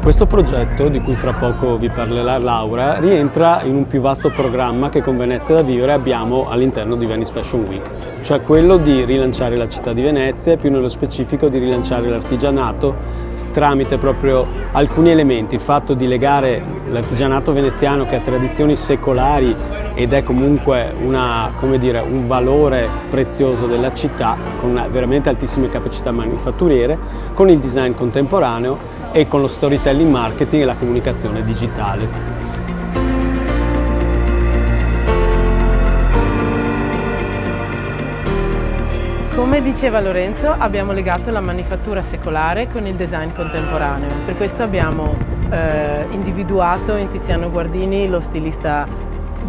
Questo progetto, di cui fra poco vi parlerà Laura, rientra in un più vasto programma che con Venezia da Vivere abbiamo all'interno di Venice Fashion Week, cioè quello di rilanciare la città di Venezia e più nello specifico di rilanciare l'artigianato tramite proprio alcuni elementi, il fatto di legare l'artigianato veneziano che ha tradizioni secolari ed è comunque un valore prezioso della città con veramente altissime capacità manifatturiere, con il design contemporaneo e con lo storytelling marketing e la comunicazione digitale. Come diceva Lorenzo, abbiamo legato la manifattura secolare con il design contemporaneo. Per questo abbiamo individuato in Tiziano Guardini lo stilista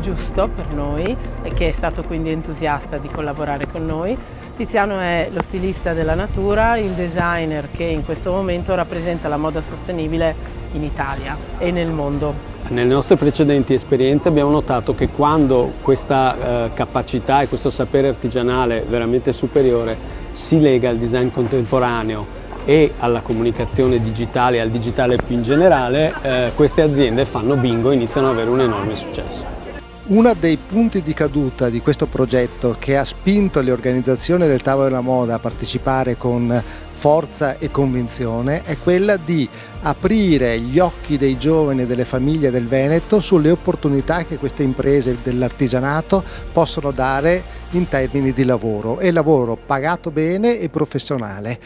giusto per noi e che è stato quindi entusiasta di collaborare con noi. Tiziano è lo stilista della natura, il designer che in questo momento rappresenta la moda sostenibile in Italia e nel mondo. Nelle nostre precedenti esperienze abbiamo notato che quando questa capacità e questo sapere artigianale veramente superiore si lega al design contemporaneo e alla comunicazione digitale e al digitale più in generale, queste aziende fanno bingo e iniziano ad avere un enorme successo. Uno dei punti di caduta di questo progetto che ha spinto le organizzazioni del Tavolo della Moda a partecipare con forza e convinzione è quella di aprire gli occhi dei giovani e delle famiglie del Veneto sulle opportunità che queste imprese dell'artigianato possono dare in termini di lavoro e lavoro pagato bene e professionale.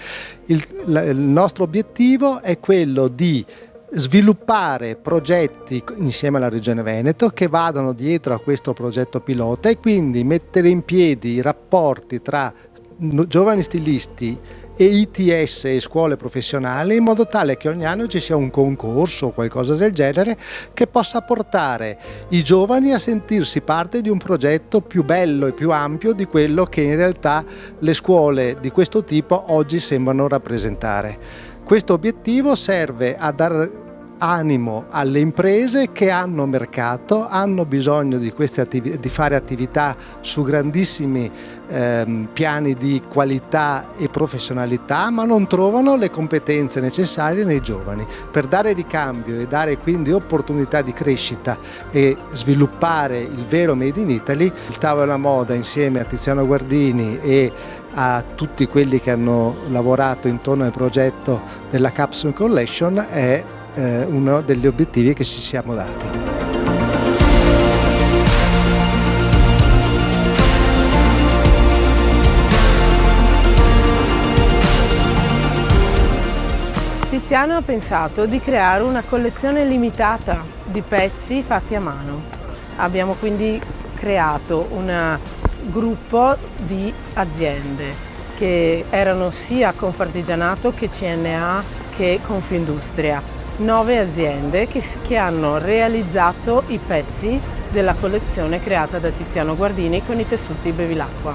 Il nostro obiettivo è quello di sviluppare progetti insieme alla Regione Veneto che vadano dietro a questo progetto pilota e quindi mettere in piedi i rapporti tra giovani stilisti e ITS e scuole professionali in modo tale che ogni anno ci sia un concorso o qualcosa del genere che possa portare i giovani a sentirsi parte di un progetto più bello e più ampio di quello che in realtà le scuole di questo tipo oggi sembrano rappresentare. Questo obiettivo serve a dar animo alle imprese che hanno mercato, hanno bisogno di fare attività su grandissimi piani di qualità e professionalità, ma non trovano le competenze necessarie nei giovani. Per dare ricambio e dare quindi opportunità di crescita e sviluppare il vero Made in Italy, il Tavolo della Moda insieme a Tiziano Guardini e a tutti quelli che hanno lavorato intorno al progetto della Capsule Collection è uno degli obiettivi che ci siamo dati. Tiziano ha pensato di creare una collezione limitata di pezzi fatti a mano. Abbiamo quindi creato un gruppo di aziende che erano sia Confartigianato che CNA che Confindustria. 9 aziende che hanno realizzato i pezzi della collezione creata da Tiziano Guardini con i tessuti Bevilacqua.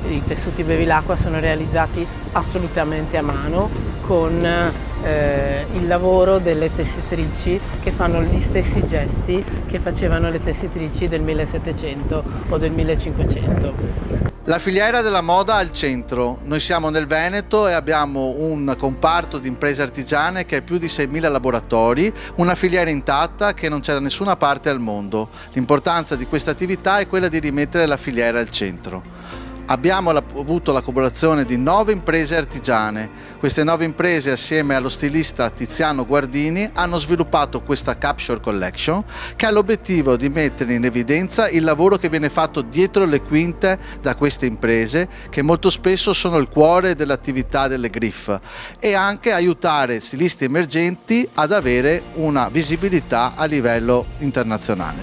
I tessuti Bevilacqua sono realizzati assolutamente a mano con il lavoro delle tessitrici che fanno gli stessi gesti che facevano le tessitrici del 1700 o del 1500. La filiera della moda al centro. Noi siamo nel Veneto e abbiamo un comparto di imprese artigiane che ha più di 6.000 laboratori, una filiera intatta che non c'è da nessuna parte al mondo. L'importanza di questa attività è quella di rimettere la filiera al centro. Abbiamo avuto la collaborazione di 9 imprese artigiane. Queste 9 imprese, assieme allo stilista Tiziano Guardini, hanno sviluppato questa Capsule Collection che ha l'obiettivo di mettere in evidenza il lavoro che viene fatto dietro le quinte da queste imprese, che molto spesso sono il cuore dell'attività delle Griff, e anche aiutare stilisti emergenti ad avere una visibilità a livello internazionale.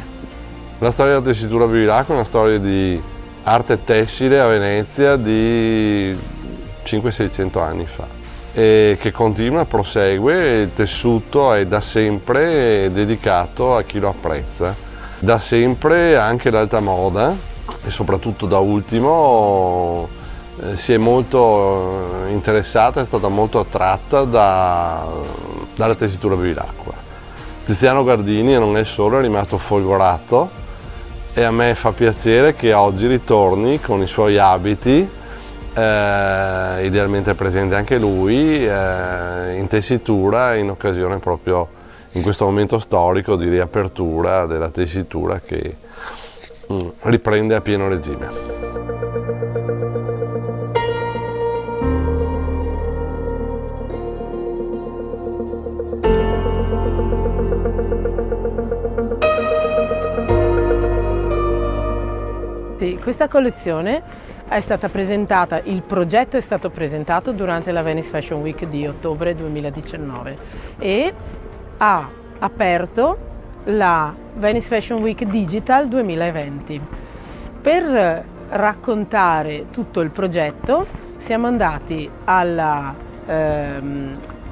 La storia della tessitura Bevilacqua è una storia di arte tessile a Venezia di 500-600 anni fa e che continua, prosegue. Il tessuto è da sempre dedicato a chi lo apprezza, da sempre anche l'alta moda e soprattutto da ultimo si è molto interessata, è stata molto attratta dalla tessitura Bevilacqua. Tiziano Guardini non è solo, è rimasto folgorato e a me fa piacere che oggi ritorni con i suoi abiti, idealmente presente anche lui, in tessitura in occasione proprio in questo momento storico di riapertura della tessitura che riprende a pieno regime. Sì, questa collezione è stata presentata, il progetto è stato presentato durante la Venice Fashion Week di ottobre 2019 e ha aperto la Venice Fashion Week Digital 2020. Per raccontare tutto il progetto siamo andati alla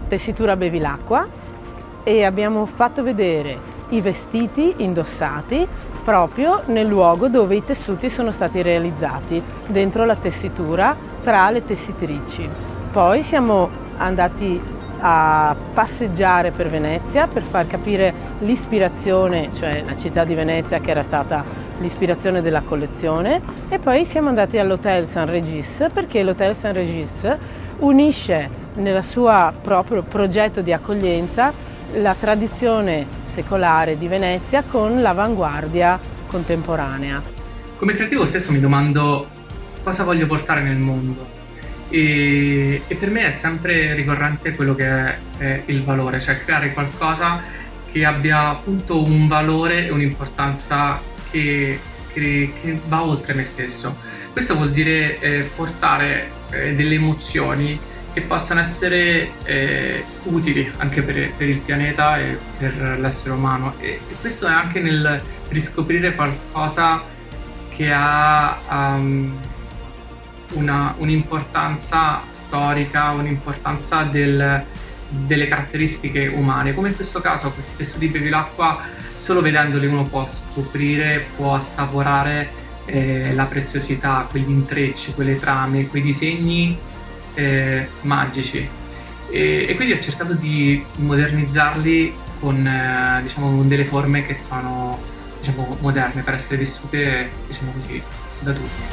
tessitura Bevilacqua e abbiamo fatto vedere i vestiti indossati proprio nel luogo dove i tessuti sono stati realizzati, dentro la tessitura tra le tessitrici. Poi siamo andati a passeggiare per Venezia per far capire l'ispirazione, cioè la città di Venezia che era stata l'ispirazione della collezione, e poi siamo andati all'Hotel St. Regis perché l'Hotel St. Regis unisce nel suo proprio progetto di accoglienza la tradizione secolare di Venezia con l'avanguardia contemporanea. Come creativo spesso mi domando cosa voglio portare nel mondo e per me è sempre ricorrente quello che è il valore, cioè creare qualcosa che abbia appunto un valore e un'importanza che va oltre me stesso. Questo vuol dire portare delle emozioni che possano essere utili anche per il pianeta e per l'essere umano, e questo è anche nel riscoprire qualcosa che ha un'importanza storica, un'importanza delle caratteristiche umane, come in questo caso questi tessuti Bevilacqua. Solo vedendoli uno può scoprire, può assaporare la preziosità, quegli intrecci, quelle trame, quei disegni magici, e quindi ho cercato di modernizzarli con delle forme che sono moderne per essere vissute da tutti.